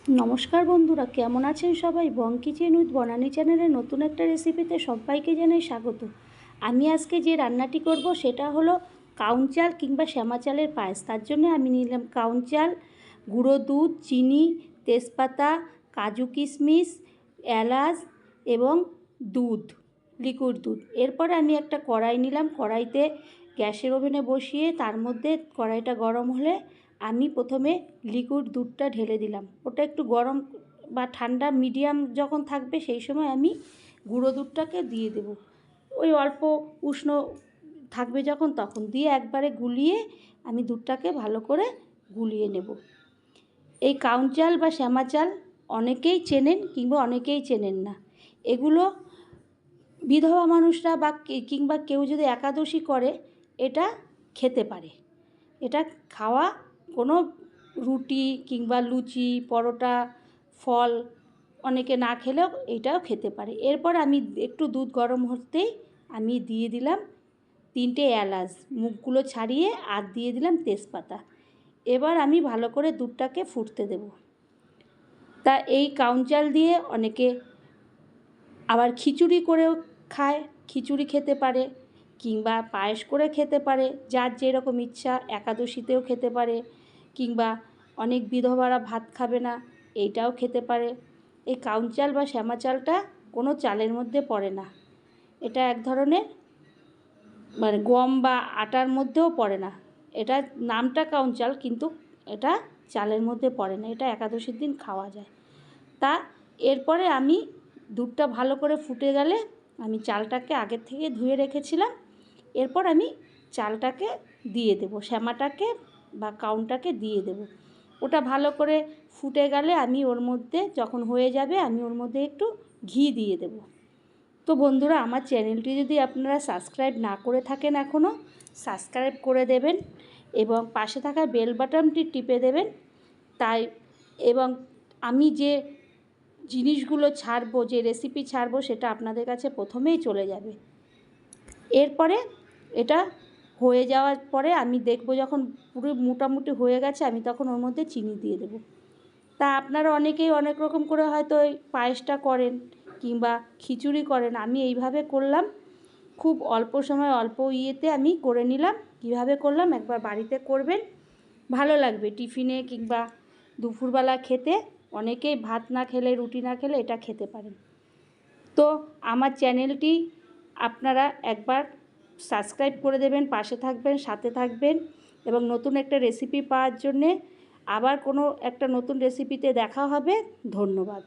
নমস্কার বন্ধুরা, কেমন আছেন সবাই? বং কিচেন উইথ বনানী চ্যানেলের নতুন একটা রেসিপিতে সবাইকে জানাই স্বাগত। আমি আজকে যে রান্নাটি করব সেটা হলো কাউন চাল কিংবা শ্যামা চালের পায়েস। তার জন্য আমি নিলাম কাউন চাল, গুঁড়ো দুধ, চিনি, তেজপাতা, কাজু কিশমিশ, এলাচ এবং দুধ, লিকুইড দুধ। এরপরে আমি একটা কড়াই নিলাম, কড়াইতে গ্যাসের ওভেনে বসিয়ে তার মধ্যে কড়াইটা গরম হলে আমি প্রথমে লিকুইড দুধটা ঢেলে দিলাম। ওটা একটু গরম বা ঠান্ডা মিডিয়াম যখন থাকবে সেই সময় আমি গুঁড়ো দুধটাকে দিয়ে দেব। ওই অল্প উষ্ণ থাকবে যখন তখন দিয়ে একবারে গুলিয়ে আমি দুধটাকে ভালো করে গুলিয়ে নেব। এই কাউন চাল বা শ্যামা চাল অনেকেই চেনেন কিংবা অনেকেই চেনেন না। এগুলো বিধবা মানুষরা বা কিংবা কেউ যদি একাদশী করে এটা খেতে পারে। এটা খাওয়া কোনো রুটি কিংবা লুচি, পরোটা, ফল অনেকে না খেলেও এইটাও খেতে পারে। এরপর আমি একটু দুধ গরম হতেই আমি দিয়ে দিলাম 3টে এলাচ, মুখগুলো ছাড়িয়ে, আর দিয়ে দিলাম তেজপাতা। এবার আমি ভালো করে দুধটাকে ফুটতে দেব। তা এই কাউন চাল দিয়ে অনেকে আবার খিচুড়ি করেও খায়, খিচুড়ি খেতে পারে কিংবা পায়েস করে খেতে পারে, যার যেরকম ইচ্ছা। একাদশীতেও খেতে পারে কিংবা অনেক বিধবারা ভাত খাবে না, এইটাও খেতে পারে। এই কাউন চাল বা শ্যামা চালটা কোনো চালের মধ্যে পড়ে না। এটা এক ধরনের গম বা আটার মধ্যেও পড়ে না। এটা নামটা কাউন চাল, কিন্তু এটা চালের মধ্যে পড়ে না। এটা একাদশীর দিন খাওয়া যায়। তা এরপরে আমি দুধটা ভালো করে ফুটে গেলে আমি চালটাকে আগের থেকে ধুয়ে রেখেছিলাম। এরপর আমি চালটাকে দিয়ে দেব, শ্যামাটাকে বা কাউনটাকে দিয়ে দেব। ওটা ভালো করে ফুটে গেলে আমি ওর মধ্যে যখন হয়ে যাবে আমি ওর মধ্যে একটু ঘি দিয়ে দেব। তো বন্ধুরা, আমার চ্যানেলটি যদি আপনারা সাবস্ক্রাইব না করে থাকেন এখনও, সাবস্ক্রাইব করে দেবেন এবং পাশে থাকা বেল বাটনটি টিপে দেবেন। তাই এবং আমি যে জিনিসগুলো ছাড়বো, যে রেসিপি ছাড়বো, সেটা আপনাদের কাছে প্রথমেই চলে যাবে। এরপরে এটা হয়ে যাওয়ার পরে আমি দেখব যখন পুরো মোটামুটি হয়ে গেছে আমি তখন ওর মধ্যে চিনি দিয়ে দেব। তা আপনারা অনেকেই অনেক রকম করে হয়তো ওই পায়েসটা করেন কিংবা খিচুড়ি করেন। আমি এইভাবে করলাম, খুব অল্প সময় অল্প ইয়েতে আমি করে নিলাম। কীভাবে করলাম একবার বাড়িতে করবেন, ভালো লাগবে টিফিনে কিংবা দুপুরবেলা খেতে। অনেকেই ভাত না খেলে, রুটি না খেলে এটা খেতে পারেন। তো আমার চ্যানেলটি আপনারা একবার সাবস্ক্রাইব করে দেবেন, পাশে থাকবেন, সাথে থাকবেন এবং নতুন একটা রেসিপি পাওয়ার জন্যে আবার কোনো একটা নতুন রেসিপিতে দেখা হবে। ধন্যবাদ।